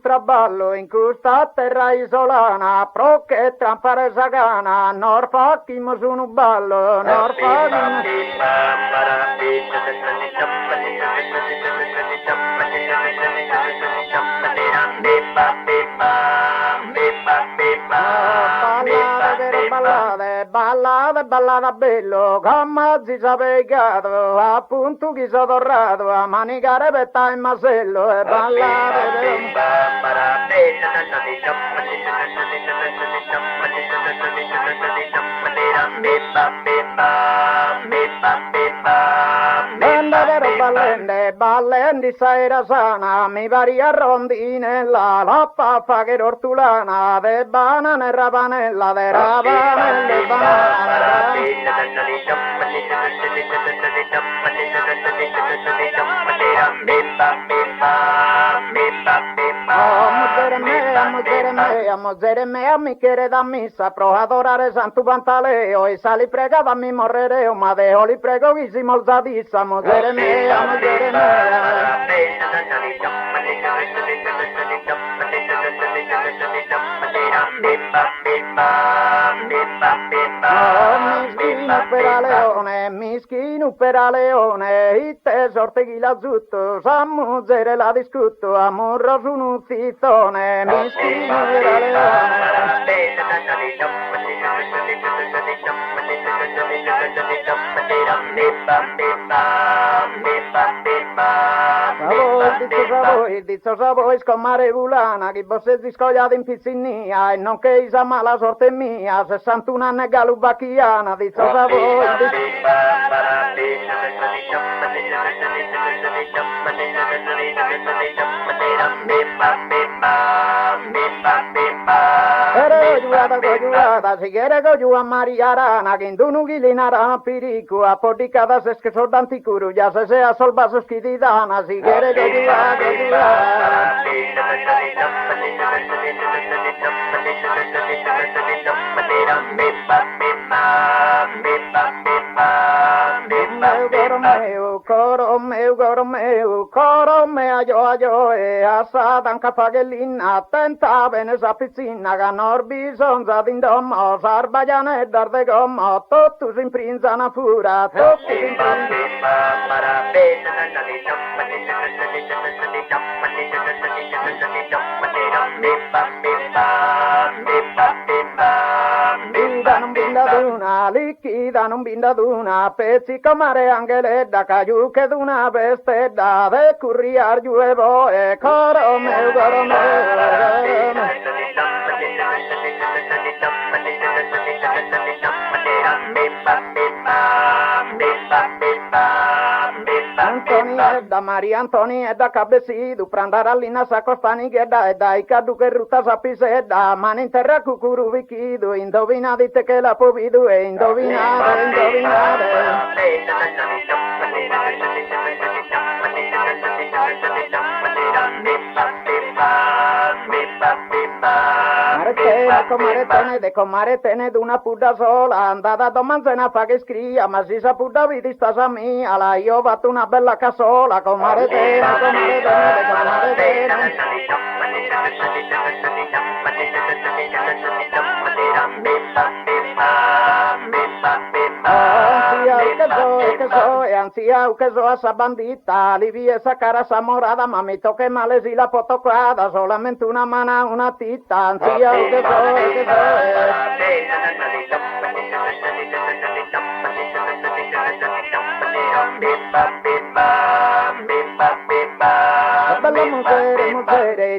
Traballo in questa terra isolana, pro che trampare sagana, nor facchimo su un ballo, nor facchimo... Ballata bello, come si sapeicato, appunto chi sono torrato, a manicare petta il masello, e ballate ballendi sera sana, mi pari a rondinella, la paffa che ortulana, de banane e rapanella, de rapanelle e banane. Muggere mea mi quiere da missa, pro adorare santo pantaleo, e sali prega da mi morrereo, ma dejo li prego che si molzadissa, muggere mea. Mischino per a leone, itte sorte chi la zutto, sa muggere la discutto, amorro su un zittone, mischino per a leone. Dizzo sa voi scommare vulana, che bosse scogliate in pizzinia, e non che isa mala sorte mia, 61 anni galubacchiana, dizzo sa voi. Si quiere que yo a Mariarana, que indunu gilinara piricu, a porticadas es que son anticuru, ya se sea sol vasos kitidana, si quiere que yo coro meo, asa tanca pagellina, tenta bene sa pizzina, che non bisogna d'indommo, sarbagliane e dar de gommo, tutto si imprinzana pura, tutto si liquida non bindaduna, pezzico mare angeledda, caiuche d'una bestedda, de curriar lluevo, e coro meu, coro meu, coro meu. Antoniedda, Maria Antoniedda cabecido, prandara lina sacostanighedda, e dai cadu che ruta sapisedda, mano in terra cucuru vichido, indovinadite che la povidu, e indovinate, indovinate. Maretene, de comaretene d'una puta sola, andata a domanzena fa che scria, ma si sa puta vidi stasa mia, la io ho fatto una bella casola, comaretene, comaretene, de comaretene. Ansia que so esa bandita, alivi esa cara esa morada, mamito que male si la potocada, solamente una mana, una tita, ansia que so,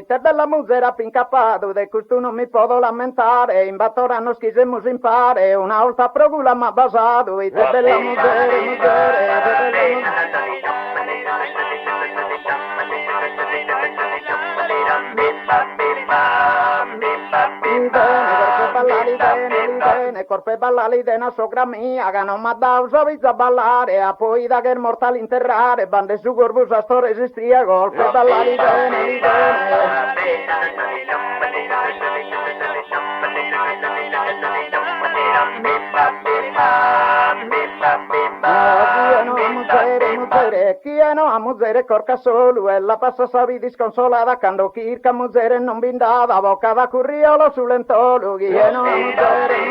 te bella musera pincapato, de questo non mi posso lamentare, in battora non schisemo impare, una volta progula ma basato, e te bella musera, te bella corpe ballali de una sogra mia che non m'ha dato a ballare, a poi da che mortale interrare, bande su corpus a storie si stria, corpe ballali bene, chi no a musere corca solo e la passa savi disconsolata quando kirka musere non bindava bocca da curriolo sull'entolo chi no a musere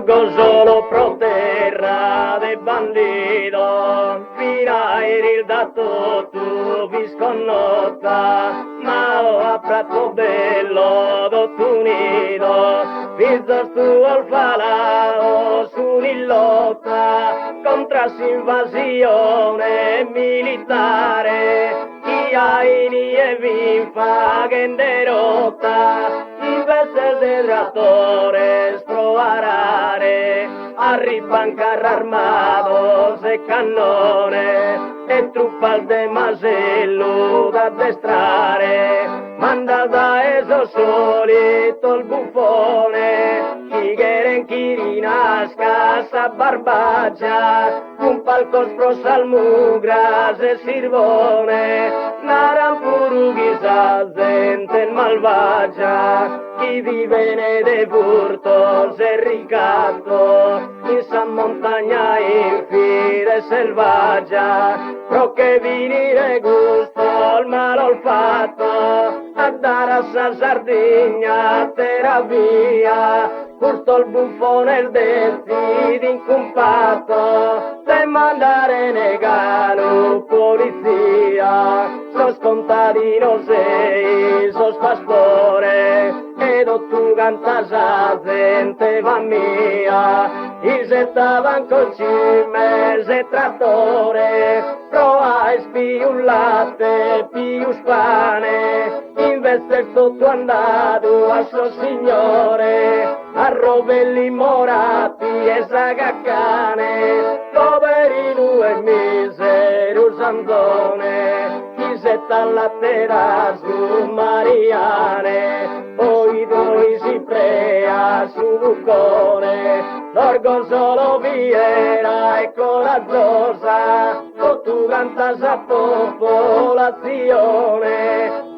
Orgo solo pro terra de bandito, finire il dato tu visconnota, ma ho a prato bello d'ottunito, visto tu al falao su lotta contra invasione militare, chi hai e vi fa che derrota, invece del trattore sprovarare, arribancar armados e cannone, e truppas de masello da addestrare, manda da eso solito il buffone, chi quieren chi rinasca sa barbaggia, un palco sprossa al mugras e sirvone, naran puru chissà gente malvagia, chi vive de furtos e ricatto, in san montagna infide selvaggia, pro che venire gusto il mal olfatto, a dare a sa Sardegna terapia, gusto il buffone il destino incumpato, se mandare negano polizia, sos contadino sei, sos pastore, ed tu cantas a gente va mia, i settavan col cimese trattore, prova e spiu latte, più pane, investe tutto andato a suo signore, a rovelli morati e sagaccane, poverino e misero sandone, chi setta alla terra su Mariane, poi due si prea su buccone, l'orgo solo viera e coraggiosa, o tu cantas a popolazione,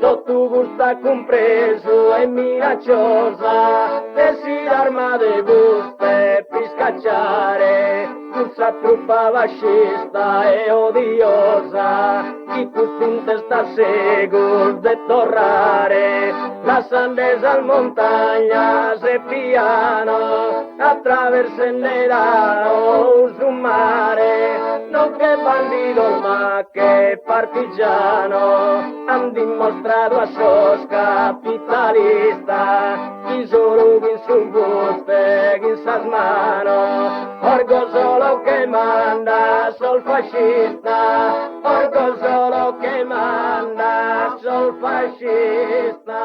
o tu gusta compreso e minacciosa, e si arma de buste per scacciare, questa truppa fascista e odiosa, chi tu in testa segur de torrare, la sandesa al montagna se piano, attraverso il nerano su mare, non che bandito ma che partigiano, han dimostrato a sos capitalista, chi solo in su buste, chi sa mano, orgo solo che manda sol fascista, orgo solo che manda sol fascista.